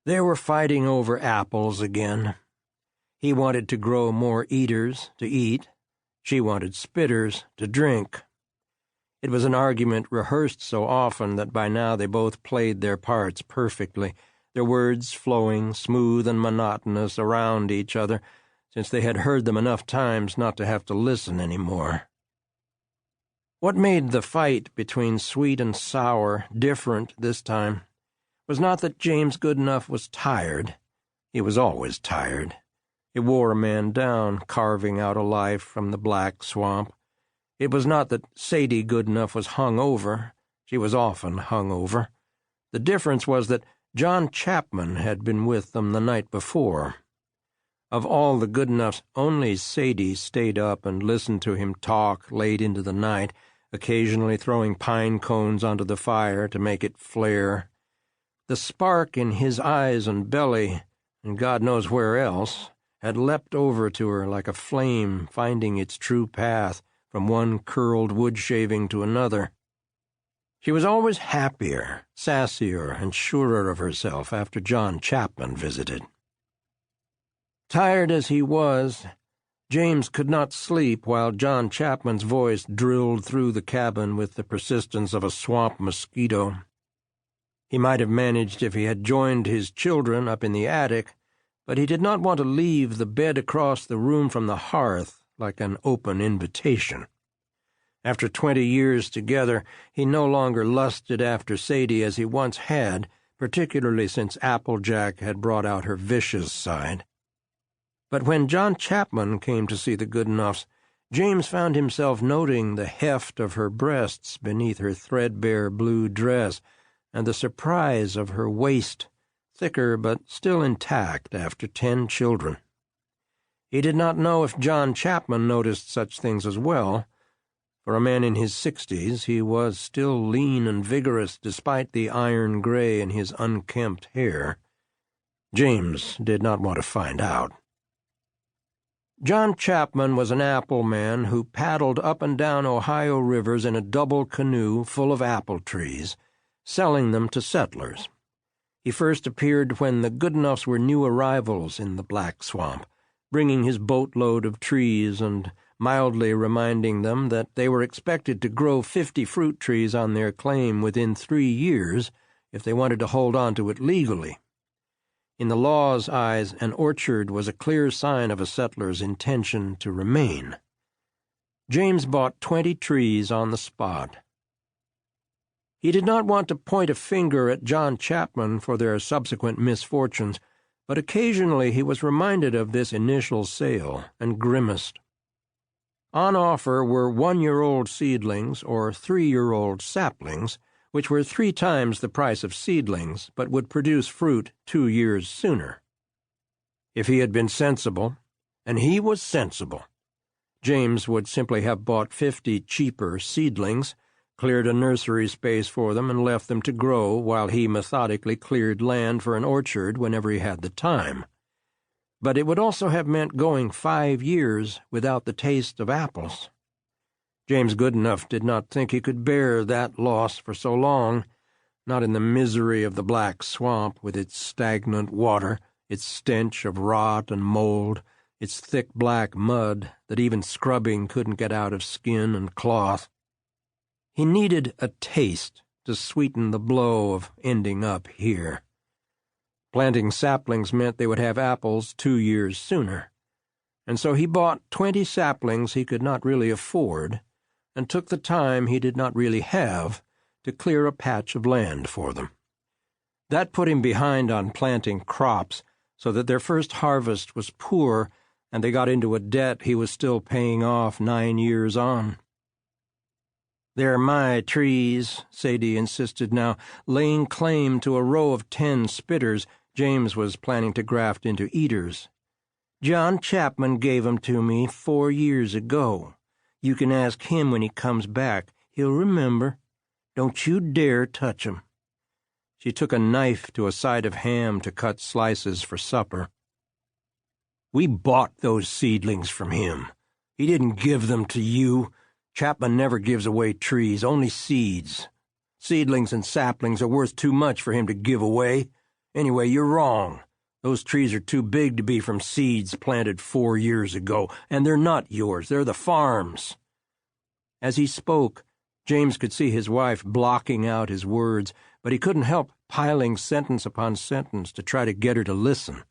They were fighting over apples again. He wanted to grow more eaters to eat. She wanted spitters to drink. It was an argument rehearsed so often that by now they both played their parts perfectly, their words flowing smooth and monotonous around each other, since they had heard them enough times not to have to listen any more. What made the fight between sweet and sour different this time was not that James Goodenough was tired. He was always tired. It wore a man down, carving out a life from the black swamp. It was not that Sadie Goodenough was hung over. She was often hung over. The difference was that John Chapman had been with them the night before. Of all the Goodenoughs, only Sadie stayed up and listened to him talk late into the night, occasionally throwing pine cones onto the fire to make it flare. The spark in his eyes and belly, and God knows where else, had leapt over to her like a flame finding its true path from one curled wood-shaving to another. She was always happier, sassier, and surer of herself after John Chapman visited. Tired as he was, James could not sleep while John Chapman's voice drilled through the cabin with the persistence of a swamp mosquito. He might have managed if he had joined his children up in the attic, but he did not want to leave the bed across the room from the hearth like an open invitation. After 20 years together, he no longer lusted after Sadie as he once had, particularly since Applejack had brought out her vicious side. But when John Chapman came to see the Goodenoughs, James found himself noting the heft of her breasts beneath her threadbare blue dress and the surprise of her waist, thicker but still intact after 10 children. He did not know if John Chapman noticed such things as well. For a man in his 60s, he was still lean and vigorous despite the iron gray in his unkempt hair. James did not want to find out. John Chapman was an apple man who paddled up and down Ohio rivers in a double canoe full of apple trees, selling them to settlers. He first appeared when the Goodenoughs were new arrivals in the Black Swamp, bringing his boatload of trees and mildly reminding them that they were expected to grow 50 fruit trees on their claim within 3 years if they wanted to hold on to it legally. In the law's eyes, an orchard was a clear sign of a settler's intention to remain. James bought 20 trees on the spot. He did not want to point a finger at John Chapman for their subsequent misfortunes, but occasionally he was reminded of this initial sale and grimaced. On offer were 1-year-old seedlings or 3-year-old saplings, which were 3 times the price of seedlings, but would produce fruit 2 years sooner. If he had been sensible, and he was sensible, James would simply have bought 50 cheaper seedlings, cleared a nursery space for them, and left them to grow while he methodically cleared land for an orchard whenever he had the time. But it would also have meant going 5 years without the taste of apples. James Goodenough did not think he could bear that loss for so long, not in the misery of the Black Swamp with its stagnant water, its stench of rot and mold, its thick black mud that even scrubbing couldn't get out of skin and cloth. He needed a taste to sweeten the blow of ending up here. Planting saplings meant they would have apples 2 years sooner, and so he bought 20 saplings he could not really afford, and took the time he did not really have to clear a patch of land for them. That put him behind on planting crops, so that their first harvest was poor, and they got into a debt he was still paying off 9 years on. "They're my trees," Sadie insisted now, laying claim to a row of 10 spitters James was planning to graft into eaters. "John Chapman gave 'em to me 4 years ago. You can ask him when he comes back. He'll remember. Don't you dare touch 'em." She took a knife to a side of ham to cut slices for supper. "We bought those seedlings from him. He didn't give them to you. Chapman never gives away trees, only seeds. Seedlings and saplings are worth too much for him to give away. Anyway, you're wrong. Those trees are too big to be from seeds planted 4 years ago, and they're not yours. They're the farm's." As he spoke, James could see his wife blocking out his words, but he couldn't help piling sentence upon sentence to try to get her to listen.